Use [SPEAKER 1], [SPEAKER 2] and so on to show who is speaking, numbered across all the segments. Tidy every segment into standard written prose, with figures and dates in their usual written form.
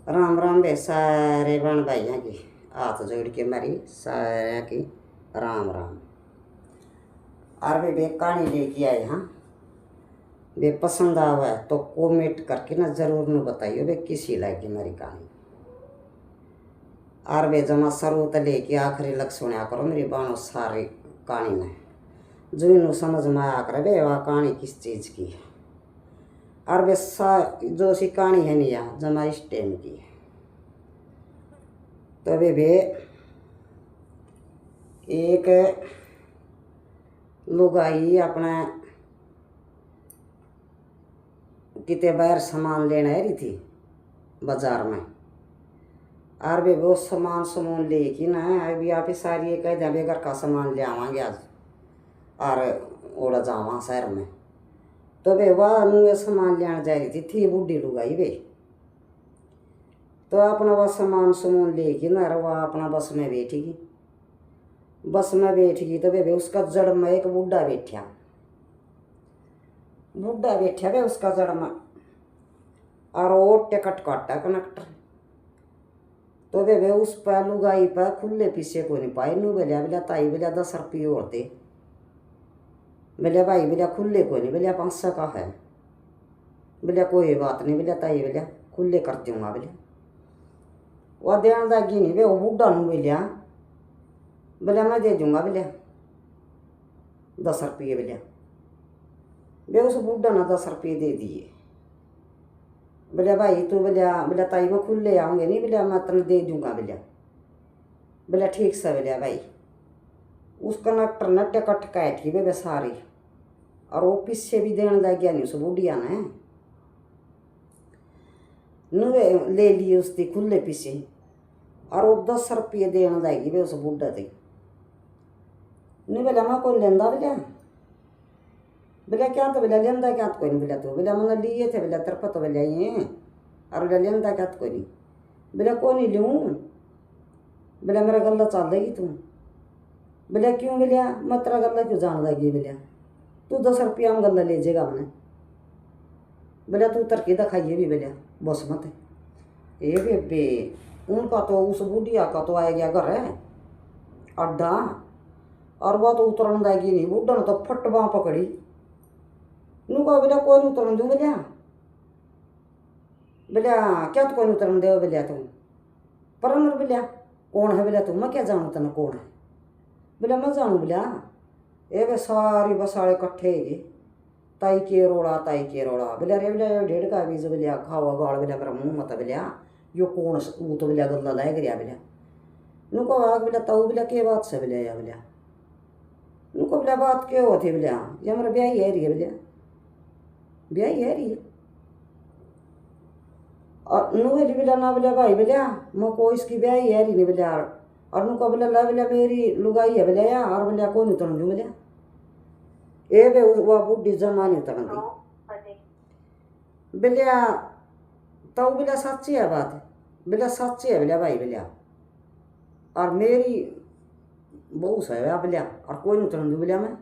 [SPEAKER 1] राम राम बे सारे बहन भाइयों की हाथ जोड़ के मेरी सारे की राम राम। और बे कहानी लेके आए हाँ। बे पसंद आवा है तो कमेंट करके ना जरूर न बताइयो बे किसी लगी मेरी कहानी। और बे जमा शुरू तो लेके आखिरी लग सुना करो मेरी बहनों सारी कहानी में जो इन समझ में आया करे बे वह कहानी किस चीज़ की है। और बे जो सी कहानी है नहीं यहाँ जमा इस टाइम की है। तो बे एक लुगाई अपने कितने बाहर सामान लेने आ रही थी बाजार में। और बे वो सामान लेके ना अभी आप ही सारी कह दे घर का सामान ले आवांगे आज और ओड़ा जावा शहर में। तो बे वह मुँह सामान लेने जा रही थी बूढ़ी लुगाई बे। तो अपना वह सामान लेके ना वह अपना बस में बैठेगी। बस में बैठेगी तो बे उसका जड़ में एक बूढ़ा बैठा बे उसका जड़ में। और वो टिकट काटा कनेक्टर। तो बे उस पर लुगाई पर खुले पीछे को नहीं पाए नू बेलिया ताई बेलिया 10 रुपये और दे बेलिया भाई बेलिया खुले को नहीं बेलिया 500 का है बेलिया कोई बात नहीं बेलिया ताई बेलिया खुले कर दूंगा बेलिया। वह देने लगी नहीं बे वो बूढ़ा नू बेलिया मैं दे दूंगा बेलिया 10 रुपये बेलिया। बे उस बूढ़ा ने 10 रुपये दे दिए। भाई तू बेलिया ताई में खुले आऊँगे नहीं बेलिया मैं तेन दे दूंगा बेलिया ठीक से बेलिया भाई। उस कनेक्टर ने टिकट काटी बे सारी और वो पीछे भी देने लग गया नहीं उस बुढ़िया ने ले लिए उसकी खुले पीछे और वो 10 रुपये देने लगी बे उस बुढ़ा थे। नहीं मैं कोई लेंदा क्या तो लेंदा क्या तो कोई नहीं तू मैंने लिए थे तेरे पता ये और लेंदा क्या तो कोई नहीं कौन नहीं लूँ मेरा गला चल देगी तू क्यों मैं तेरा गला क्यों जान लगी तू 10 रुपया में गला ले जाएगा मैंने तू तरक्की दिखाइए भी बस मत ये बे उनका तो उस बुढ़िया का तो आ गया घर है अड्डा और वह तो उतरन देगी नहीं बुढ़ा ने तो फट बाँ पकड़ी नू कहा कोई नहीं उतरन दूँ क्या तो कोई नहीं उतरन दे तुम पर कौन है तुम मैं क्या जानू तेना कौन है मैं जानू ये वे सारी बस वाले कट्ठे है ताई के रोड़ा रे 1.5 का बीज खावा गाड़ मेरा मुँह मत यो कौन वो तो गला लाए गिरिया नू कहा ताऊ के बात से या नू को बात क्या होती या मेरा ब्याह है रही है ब्याह है रही है और नू बोली ना भाई मैं कोई इसकी ब्याह है रही नहीं और नू को ला मेरी लुगाई है या और कौन उतरन दूँ ये बे वह बुढ़ी जमा नहीं उतरन दी ताऊ सच्ची है बात सच्ची है भाई और मेरी बहू से है और कोई नहीं उतरन दूँ मैं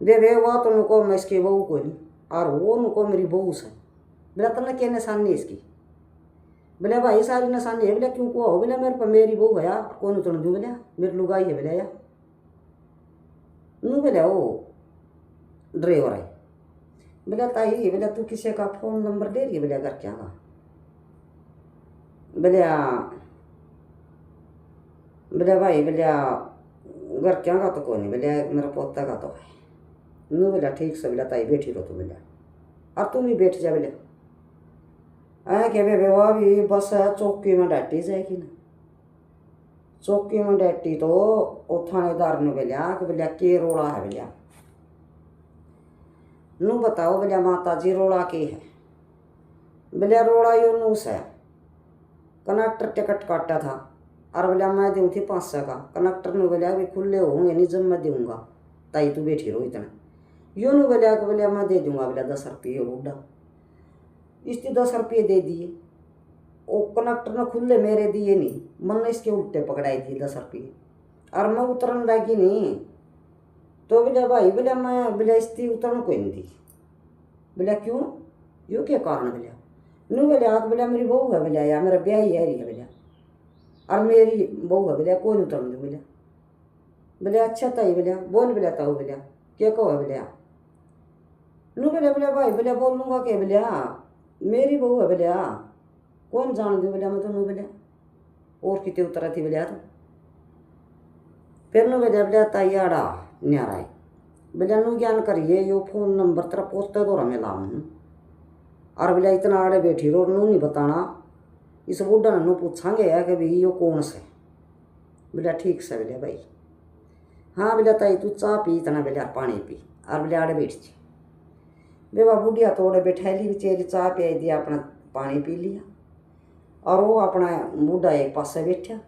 [SPEAKER 1] वे वह तो नुको मैं इसकी बहू को नहीं और वो नुको मेरी बहू से तेने क्या निशानी इसकी भाई सारी निशानी है क्यों को हो मेरे पर मेरी बहू है यार कौन उतरन दूँ मेरी लुगाई है या नू वो ड्राइवर है ताई तू किसी का फ़ोन नंबर दे रही है घर क्या भाई घर क्या का तो कोई नहीं मेरा पोता का तो है नू ठीक से ताई बैठी रहो तू और तुम भी बैठ जा क्या वह भी बस चौकी में डाटी जाएगी ना चौकी में डाटी तो वो थानेदार ने के रोड़ा है नू बताओ माता जी रोड़ा के है रोड़ा यो नूस है कनेक्टर टिकट काटा था और मैं दूँ थी 500 का कनेक्टर ने भी खुले होंगे नहीं जब मैं दूँगा ताई तू बैठी रहो इतना यो नू मैं दे दूँगा 10 रुपये बूढ़ा इसकी 10 रुपये दे दिए वो कनेक्टर ने खुले मेरे दिए नहीं मन ने इसके उल्टे पकड़ाई थी 10 रुपये और मैं उतरन लगी नहीं तो भाई मैं इसकी उतरन कोई नहीं थी क्यों यो क्या कारण नू बोले आक बोला मेरी बहू है बोला या मेरा ब्याह ही है रही है बोला और मेरी बहू है बोला कौन उतर दे बोला बोले अच्छा ताई बोला बोल बोला ताऊ बोला क्या कहो बोला नू बोला बोला भाई बोला बोलूँगा क्या बोला मेरी बहू है बोला कौन जान दे बोला मैं तो नू बोला और कितने उतरा थी बोला तो फिर नू बोला ताई आड़ा न्यारा है बोला नू ज्ञान करिए यो फोन नंबर तेरा पोते तो मैं लाऊँ और बोला इतना आड़े बैठी रो नू नहीं बताना इस बूढ़ा नू पूछांगे है कि भाई यो कौन से बोला ठीक से बोला भाई हाँ बोला ताई तू चाह पी इतना बोला पानी पी और बोले आड़े बैठ जी बेवा बुढ़िया थोड़े बैठा ली बेचारी चाह पियाई दिया अपना पानी पी लिया और वो अपना बूढ़ा एक पासे बैठा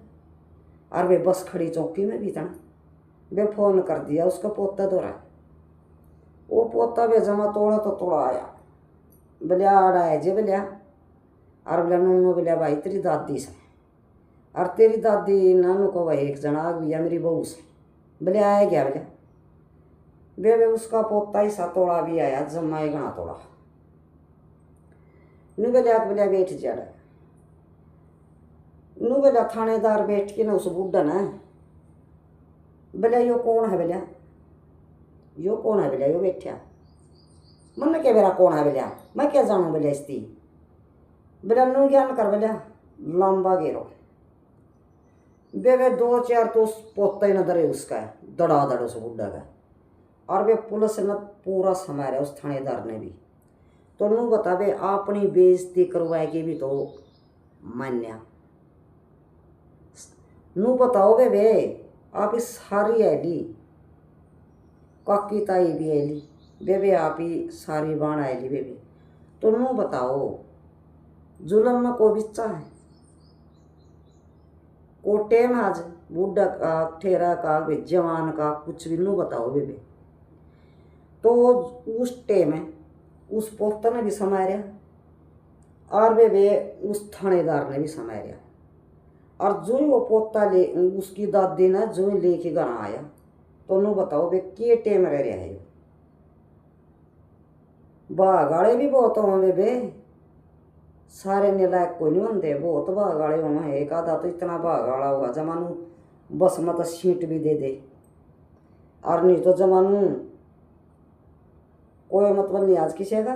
[SPEAKER 1] और वे बस खड़ी चौकी में भी इतना वे फोन कर दिया उसका पोता दौरा वो पोता वे जमा तोड़ा तो तोड़ा आया बोले आड़ा है जे बोलिया और बोला नूनू बोलिया भाई तेरी दादी से और तेरी दादी नानू को भाई एक जना आ गया मेरी बहू से बोले आया गया बोलिया वे उसका पोता ही सा तोड़ा भी आया जमा एक गणा तोड़ा नू बोलिया बैठ जा नू बोला थानेदार बैठ के ना उस बुढ़ा ना बोला यो कौन है बोलिया यो कौन है बोलिया यो बैठा मन क्या मेरा कौन है बोलिया मैं क्या जानूँ बोलिया इसकी बोला नू ज्ञान कर बोलिया लंबा गेरो वे 2-4 तो उस पोता ही नजर है उसका है दड़ा दड़ उस बुढ़ा का और वे पुलिस ने पूरा समाया उस थानेदार ने भी तो नू बता वे अपनी बेइज्जती करवाएगी भी तो मान्या नू बताओ वे आप इस सारी ऐली काकी ताई भी ऐली वे आप ही सारी बाण आएली वे तो नू बताओ जुलम में को बिच्चा है को टेम आज बूढ़ा का ठेरा का जवान का कुछ भी नू बताओ वे तो उस टेम में उस पोता ने भी समाया और वे उस थानेदार ने भी समाया और जो ही वो पोता ले उसकी दादी ने जो ही लेके घर आया तो नू बताओ वे के टेम रह रहा है बागाड़े भी बहुत होंगे वे सारे निलायक कोई नहीं होंगे बहुत बागाड़े होना एक आधा तो इतना बागाड़ा होगा जमानू बस मत सीट भी दे दे और नहीं तो जमानू कोई मतलब नहीं आज किसी का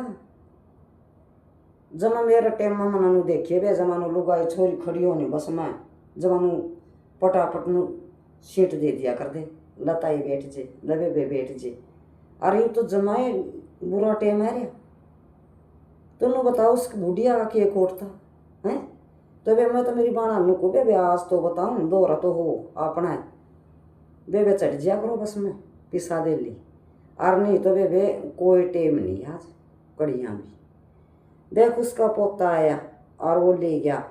[SPEAKER 1] जमा मेरे टाइम में मनानू देखिए वे जमानू लुगाई छोरी खड़ी होनी बस मैं जमानू पटापट नू सीट दे दिया कर दे लताई बैठ जे लबे बे बैठ जे अरे ये तो जमाए बुरा टेम है रे तो नू बताओ उस बुढ़िया का के कोट था हैं तो वे मैं तो मेरी बाणा नू को बे आज तो बताऊँ दोरा तो हो अपना बे चढ़ जिया करो बस में पिसा दे ली और नहीं तो वे कोई टेम नहीं आज कड़ियाँ भी देख उसका पोता आया और वो ले गया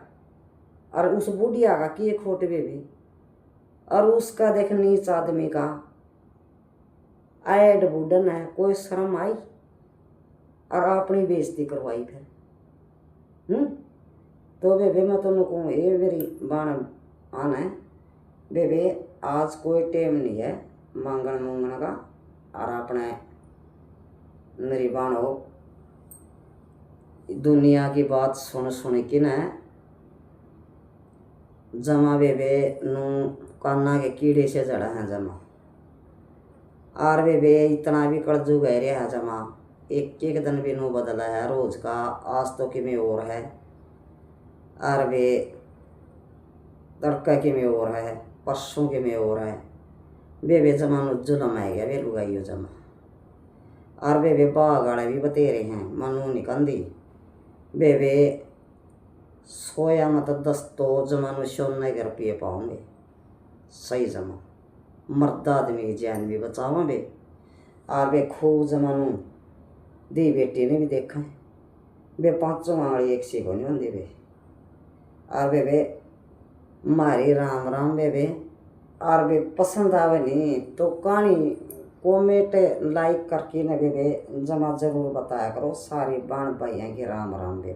[SPEAKER 1] और उस बुढ़िया का किए खोट भी और उसका देख नीच आदमी का ऐड बुढ़न है कोई शर्म आई और अपनी बेइज्जती करवाई फिर तो वे मैं तो कहूँ ये मेरी बाण आना है वे आज कोई टेम नहीं है मांगण मूंगण का और अपने मेरी बाण हो दुनिया की बात सुन के न जमा वे नू काना के कीड़े से जड़ा है जमा और वे इतना भी कर्जू गह रहा है जमा एक दिन भी नू बदला है रोज का आज तो कि में और है और वे तड़का के में और है परसों के में और है वे जमा नु जुलम आ गया वे लुगाइयो जमा और वे बागाड़े भी बतेरे हैं मनु निकंदी वे सोया मत 10 तो जमानो 90 रुपये पाओगे सही जमा मर्द आदमी की जान भी बचाओ वे और वे खूब जमानो दी बेटी ने भी देखा है वे 5 वाली एक सी को नहीं होंगी वे और वे मारी राम राम वे और वे पसंद आवे नहीं तो कहानी कॉमेंट लाइक करके न वे जमा जरूर बताया करो सारी बाण भाइयों की राम राम वे